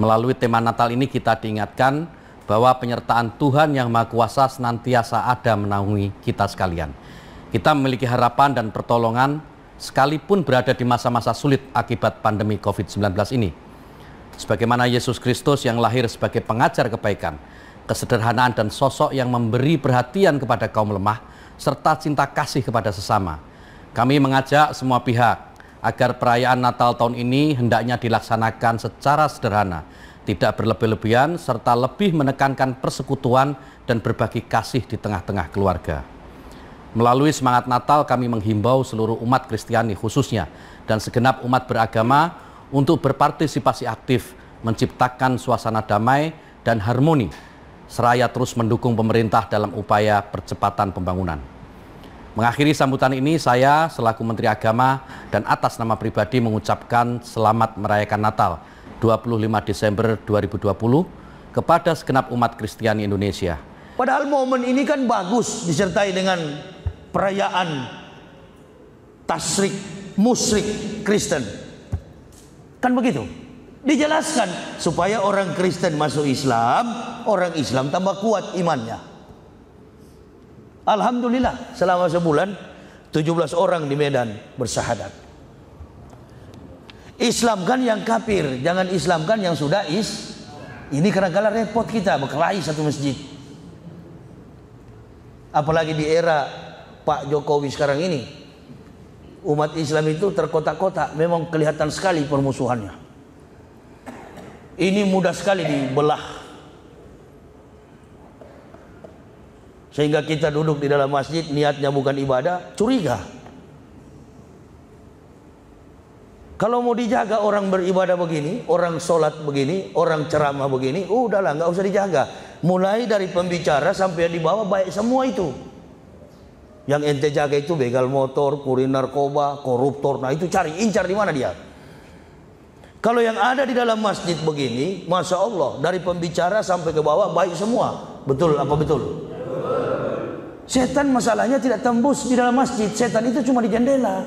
Melalui tema Natal ini kita diingatkan bahwa penyertaan Tuhan yang Maha Kuasa senantiasa ada menaungi kita sekalian. Kita memiliki harapan dan pertolongan sekalipun berada di masa-masa sulit akibat pandemi COVID-19 ini. Sebagaimana Yesus Kristus yang lahir sebagai pengajar kebaikan, kesederhanaan dan sosok yang memberi perhatian kepada kaum lemah, serta cinta kasih kepada sesama. Kami mengajak semua pihak agar perayaan Natal tahun ini hendaknya dilaksanakan secara sederhana, tidak berlebih-lebihan, serta lebih menekankan persekutuan dan berbagi kasih di tengah-tengah keluarga. Melalui semangat Natal, kami menghimbau seluruh umat Kristiani khususnya dan segenap umat beragama untuk berpartisipasi aktif menciptakan suasana damai dan harmoni, seraya terus mendukung pemerintah dalam upaya percepatan pembangunan. Mengakhiri sambutan ini, saya selaku Menteri Agama dan atas nama pribadi mengucapkan selamat merayakan Natal 25 Desember 2020 kepada segenap umat Kristiani Indonesia. Padahal momen ini kan bagus disertai dengan perayaan tasrik musyrik Kristen. Kan begitu? Dijelaskan supaya orang Kristen masuk Islam, orang Islam tambah kuat imannya. Alhamdulillah, selama sebulan 17 orang di Medan bersyahadat. Islamkan yang kafir, jangan Islamkan yang sudah Ini kadang-kadang repot kita berkelahi satu masjid. Apalagi di era Pak Jokowi sekarang ini, umat Islam itu terkotak-kotak, memang kelihatan sekali permusuhannya. Ini mudah sekali dibelah. Sehingga kita duduk di dalam masjid, niatnya bukan ibadah, curiga. Kalau mau dijaga orang beribadah begini, orang sholat begini, orang ceramah begini, udahlah nggak usah dijaga. Mulai dari pembicara sampai yang di bawah baik semua itu. Yang ente jaga itu begal motor, kurir narkoba, koruptor. Nah itu cari, incar di mana dia. Kalau yang ada di dalam masjid begini, Masya Allah, dari pembicara sampai ke bawah baik semua. Betul apa betul? Setan masalahnya tidak tembus di dalam masjid. Setan itu cuma di jendela.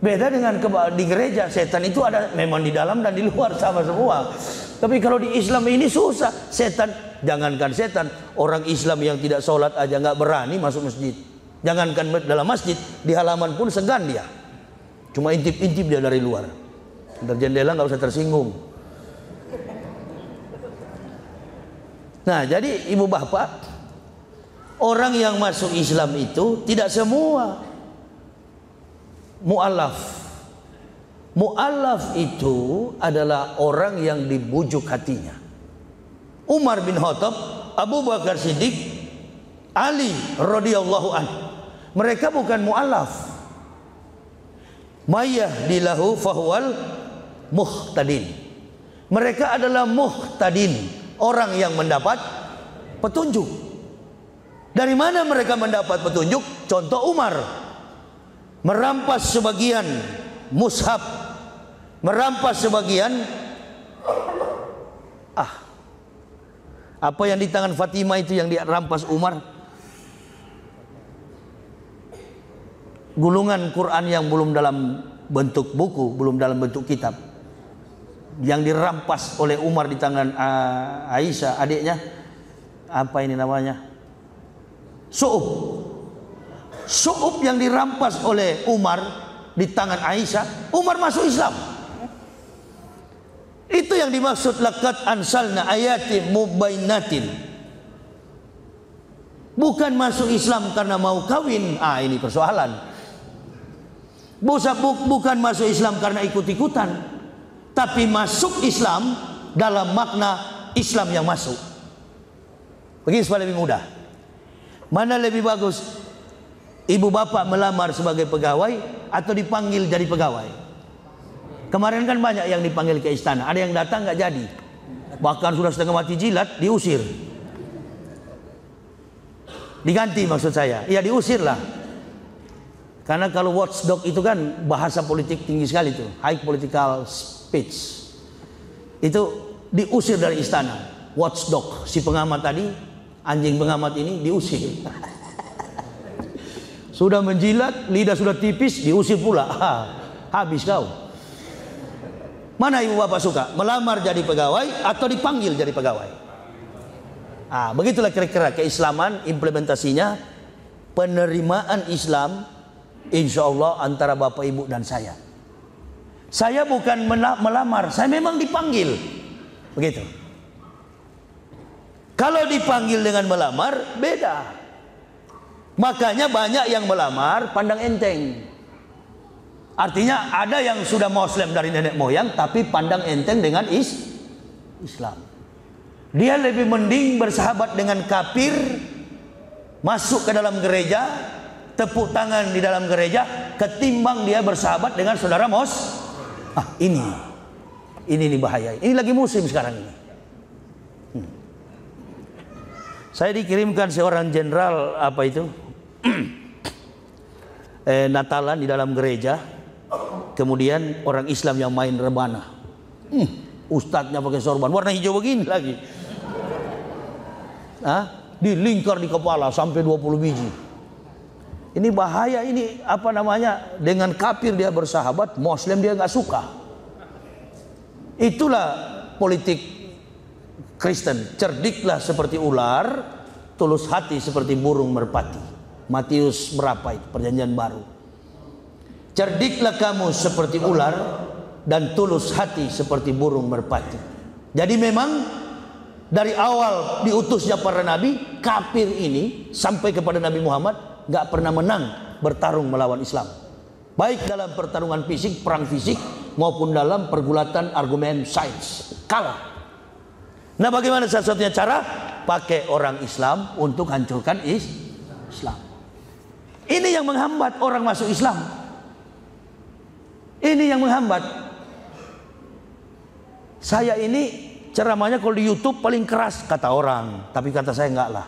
Beda dengan di gereja. Setan itu ada memang di dalam dan di luar sama semua. Tapi kalau di Islam ini susah. Setan, jangankan setan, orang Islam yang tidak sholat aja nggak berani masuk masjid. Jangankan dalam masjid, di halaman pun segan dia. Cuma intip-intip dia dari luar. Dari jendela nggak usah tersinggung. Nah, jadi ibu bapak, orang yang masuk Islam itu tidak semua mu'alaf. Mu'alaf itu adalah orang yang dibujuk hatinya. Umar bin Khattab, Abu Bakar Siddiq, Ali radhiyallahu anhu. Mereka bukan mu'alaf. Mayahdilahu fahuwal muhtadin. Mereka adalah muhtadin. Orang yang mendapat petunjuk. Dari mana mereka mendapat petunjuk? Contoh Umar merampas sebagian mushaf, merampas sebagian apa yang di tangan Fatimah itu yang dirampas Umar? Gulungan Quran yang belum dalam bentuk buku, belum dalam bentuk kitab, yang dirampas oleh Umar di tangan Aisyah adiknya. Apa ini namanya? Su'ub. Su'ub yang dirampas oleh Umar di tangan Aisyah. Umar masuk Islam. Itu yang dimaksud laqad ansalna ayatin mubainatin. Bukan masuk Islam karena mau kawin. Ini persoalan. Bukan masuk Islam karena ikut-ikutan, tapi masuk Islam dalam makna Islam yang masuk. Begini supaya lebih mudah. Mana lebih bagus? Ibu bapak melamar sebagai pegawai atau dipanggil jadi pegawai? Kemarin kan banyak yang dipanggil ke istana. Ada yang datang nggak jadi. Bahkan sudah setengah mati jilat, diusir. Diganti maksud saya. Ya diusir lah. Karena kalau watchdog itu kan bahasa politik tinggi sekali tuh. High political speech. Itu diusir dari istana. Watchdog, si pengamat tadi, anjing pengamat ini diusir. Sudah menjilat, lidah sudah tipis, diusir pula. Habis kau. Mana ibu bapak suka? Melamar jadi pegawai atau dipanggil jadi pegawai? Begitulah kira-kira keislaman implementasinya. Penerimaan Islam insya Allah antara bapak ibu dan saya. Saya bukan melamar, saya memang dipanggil. Begitu. Kalau dipanggil dengan melamar beda. Makanya banyak yang melamar pandang enteng. Artinya ada yang sudah Muslim dari nenek moyang tapi pandang enteng dengan Islam. Dia lebih mending bersahabat dengan kafir, masuk ke dalam gereja, tepuk tangan di dalam gereja, ketimbang dia bersahabat dengan saudara ini nih bahaya. Ini lagi musim sekarang ini. Saya dikirimkan seorang jenderal Natalan di dalam gereja. Kemudian orang Islam yang main rebana. Ustadznya pakai sorban warna hijau begini lagi. Dilingkar di kepala sampai 20 biji. Ini bahaya, ini dengan kafir dia bersahabat, Muslim dia nggak suka. Itulah politik Kristen. Cerdiklah seperti ular, tulus hati seperti burung merpati. Matius berapa itu? Perjanjian Baru. Cerdiklah kamu seperti ular dan tulus hati seperti burung merpati. Jadi memang dari awal diutusnya para nabi, kafir ini sampai kepada Nabi Muhammad gak pernah menang bertarung melawan Islam. Baik dalam pertarungan fisik, perang fisik, maupun dalam pergulatan argumen sains. Kalah. Nah, bagaimana satu-satunya cara? Pakai orang Islam untuk hancurkan Islam. Ini yang menghambat orang masuk Islam. Ini yang menghambat. Saya ini ceramahnya kalau di YouTube paling keras kata orang, tapi kata saya enggak lah.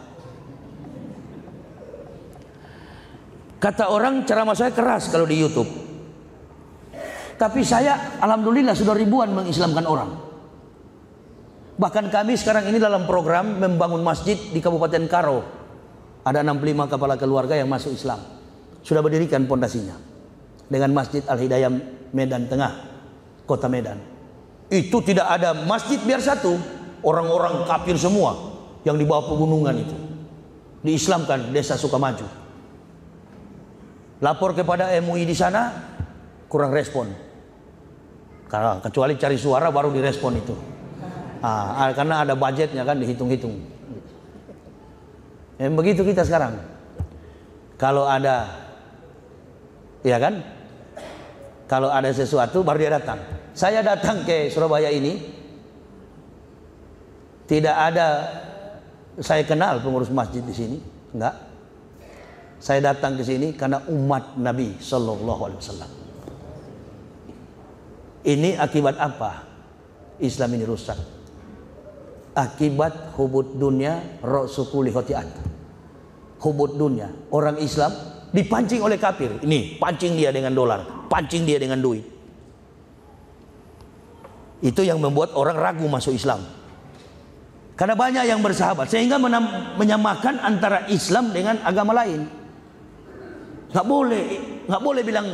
Kata orang ceramah saya keras kalau di YouTube. Tapi saya alhamdulillah sudah ribuan mengislamkan orang. Bahkan kami sekarang ini dalam program membangun masjid di Kabupaten Karo. Ada 65 kepala keluarga yang masuk Islam. Sudah berdirikan pondasinya. Dengan Masjid Al-Hidayah Medan Tengah, Kota Medan. Itu tidak ada masjid biar satu. Orang-orang kafir semua yang di bawah pegunungan itu diislamkan desa Sukamaju. Lapor kepada MUI di sana, kurang respon. Kecuali cari suara baru direspon itu. Karena ada budgetnya kan, dihitung-hitung. Begitu kita sekarang. Kalau ada, ya kan? Kalau ada sesuatu baru dia datang. Saya datang ke Surabaya ini, tidak ada saya kenal pengurus masjid di sini, enggak. Saya datang ke sini karena umat Nabi Sallallahu Alaihi Wasallam. Ini akibat apa? Islam ini rusak. Akibat hubud dunia, rosukuli khotiat. Hubud dunia, orang Islam dipancing oleh kafir. Ini pancing dia dengan dolar, pancing dia dengan duit. Itu yang membuat orang ragu masuk Islam. Karena banyak yang bersahabat, sehingga menyamakan antara Islam dengan agama lain. Nggak boleh bilang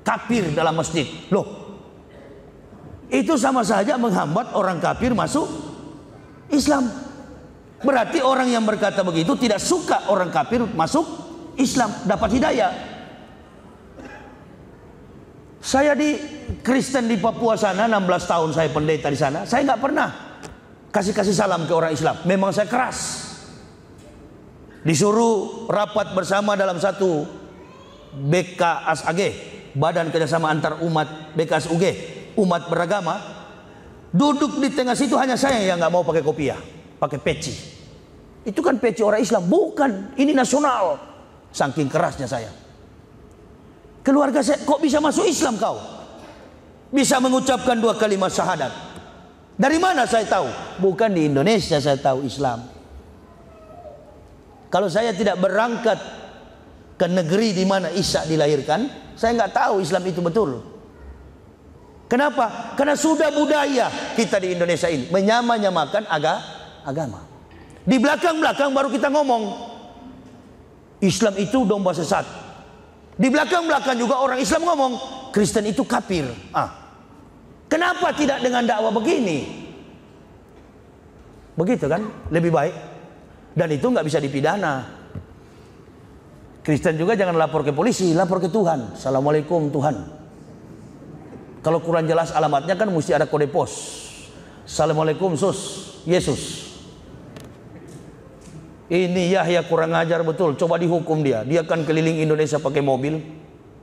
kafir dalam masjid. Loh, itu sama saja menghambat orang kafir masuk Islam. Berarti orang yang berkata begitu tidak suka orang kafir masuk Islam, dapat hidayah. Saya di Kristen di Papua sana 16 tahun saya pendeta di sana. Saya nggak pernah kasih salam ke orang Islam. Memang saya keras. Disuruh rapat bersama dalam satu BKSAG, Badan Kerjasama Antar Umat BKSUG, umat beragama. Duduk di tengah situ hanya saya yang nggak mau pakai kopiah, pakai peci. Itu kan peci orang Islam, bukan. Ini nasional. Saking kerasnya saya. Keluarga saya, kok bisa masuk Islam kau? Bisa mengucapkan 2 kalimat syahadat. Dari mana saya tahu? Bukan di Indonesia saya tahu Islam. Kalau saya tidak berangkat ke negeri di mana Isa dilahirkan, saya nggak tahu Islam itu betul. Kenapa? Karena sudah budaya kita di Indonesia ini menyamakan agama. Di belakang-belakang baru kita ngomong Islam itu domba sesat. Di belakang-belakang juga orang Islam ngomong Kristen itu kafir. Kenapa Kenapa tidak dengan dakwah begini? Begitu kan? Lebih baik. Dan itu nggak bisa dipidana. Kristen juga jangan lapor ke polisi, lapor ke Tuhan. Assalamualaikum Tuhan. Kalau kurang jelas alamatnya kan mesti ada kode pos. Assalamualaikum Sus, Yesus. Ini Yahya kurang ajar betul, coba dihukum dia. Dia kan keliling Indonesia pakai mobil,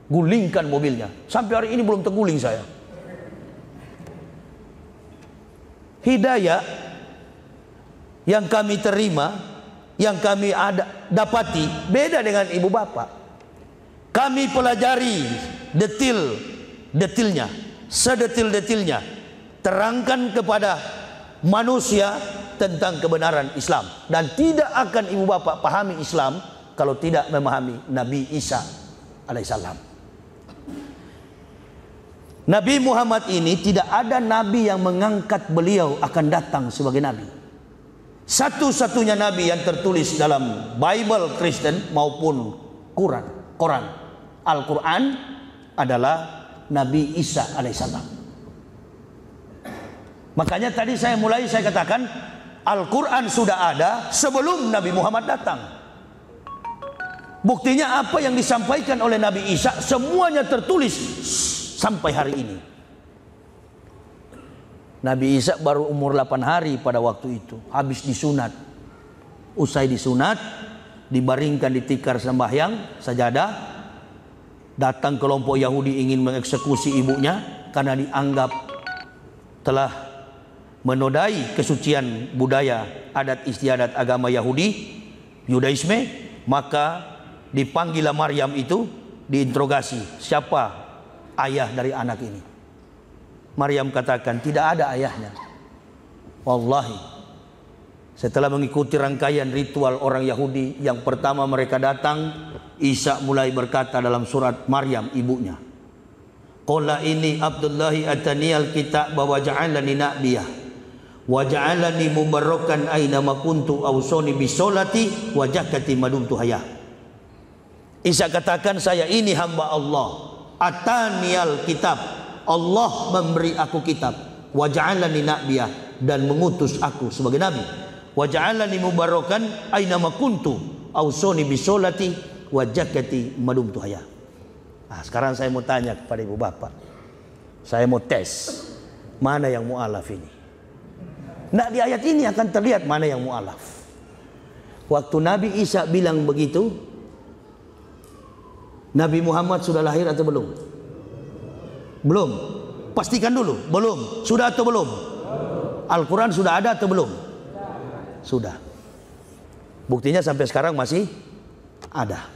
gulingkan mobilnya. Sampai hari ini belum terguling saya. Hidayah yang kami terima, yang kami dapati beda dengan ibu bapak. Kami pelajari detil-detilnya, sedetil-detilnya, terangkan kepada manusia tentang kebenaran Islam, dan tidak akan ibu bapak pahami Islam kalau tidak memahami Nabi Isa alaihissalam. Nabi Muhammad ini tidak ada nabi yang mengangkat beliau akan datang sebagai nabi. Satu-satunya nabi yang tertulis dalam Bible Kristen maupun Quran Al-Quran adalah Nabi Isa alaihissalam. Makanya tadi saya katakan Al-Quran sudah ada sebelum Nabi Muhammad datang. Buktinya apa yang disampaikan oleh Nabi Isa semuanya tertulis sampai hari ini. Nabi Isa baru umur 8 hari pada waktu itu, habis disunat. Usai disunat, dibaringkan di tikar sembahyang sajadah. Datang kelompok Yahudi ingin mengeksekusi ibunya karena dianggap telah menodai kesucian budaya adat istiadat agama Yahudi, Yudaisme. Maka dipanggillah Maryam itu, diinterogasi, siapa ayah dari anak ini? Maryam katakan tidak ada ayahnya. Wallahi, setelah mengikuti rangkaian ritual orang Yahudi, yang pertama mereka datang, Isa mulai berkata dalam surat Maryam ibunya, qala ini Abdullahi ataniyal kitab wa ja'alani nabiyah wa ja'alani mubarrakan aina ma kuntu awsani bisolati wa zakati madumtu hayah. Isa katakan, saya ini hamba Allah, ataniyal kitab, Allah memberi aku kitab, wa ja'alani nabiyah, dan mengutus aku sebagai nabi, wa ja'alani mubarrakan aina ma kuntu awsani bisolati wa zakati madumtu hayah. Nah, sekarang saya mau tanya kepada ibu bapak, saya mau tes mana yang mu'alaf ini. Nah, di ayat ini akan terlihat mana yang mu'alaf. Waktu Nabi Isa bilang begitu, Nabi Muhammad sudah lahir atau belum? Belum. Pastikan dulu, belum. Sudah atau belum? Al-Quran sudah ada atau belum? Sudah. Buktinya sampai sekarang masih ada.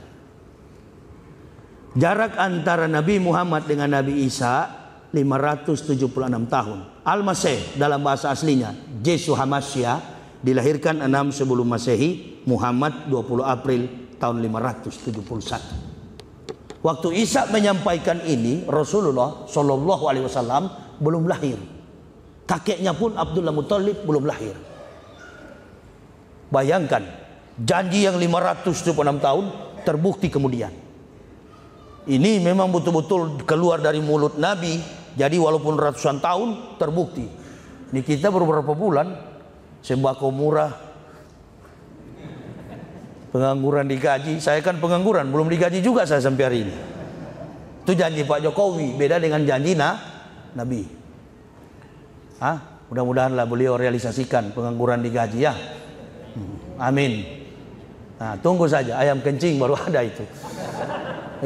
Jarak antara Nabi Muhammad dengan Nabi Isa 576 tahun. Al-Masih dalam bahasa aslinya Yesus Hamasya, dilahirkan 6 sebelum Masehi, Muhammad 20 April tahun 571. Waktu Isa menyampaikan ini, Rasulullah Shallallahu Alaihi Wasallam belum lahir. Kakeknya pun Abdullah Muttalib belum lahir. Bayangkan, janji yang 576 tahun terbukti kemudian. Ini memang betul-betul keluar dari mulut Nabi. Jadi walaupun ratusan tahun terbukti. Ini kita beberapa bulan sembako murah, pengangguran digaji. Saya kan pengangguran, belum digaji juga saya sampai hari ini. Itu janji Pak Jokowi, beda dengan janji Nabi. Mudah-mudahanlah beliau realisasikan pengangguran digaji ya. Amin. Nah, tunggu saja, ayam kencing baru ada itu.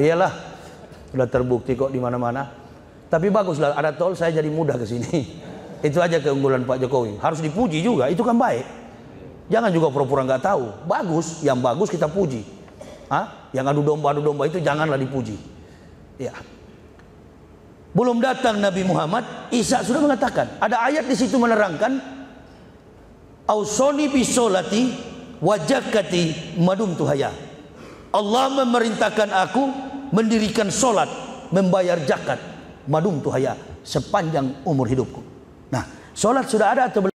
Iyalah, sudah terbukti kok di mana-mana. Tapi baguslah ada tol, saya jadi mudah ke sini. Itu aja keunggulan Pak Jokowi. Harus dipuji juga, itu kan baik. Jangan juga pura-pura nggak tahu. Bagus, yang bagus kita puji. Yang adu domba itu janganlah dipuji. Ya. Belum datang Nabi Muhammad, Isa sudah mengatakan. Ada ayat di situ menerangkan, Ausoni bisolati wajakati madum tuhaya. Allah memerintahkan aku mendirikan solat, membayar zakat, madum tuhaya, sepanjang umur hidupku. Nah, solat sudah ada atau belum?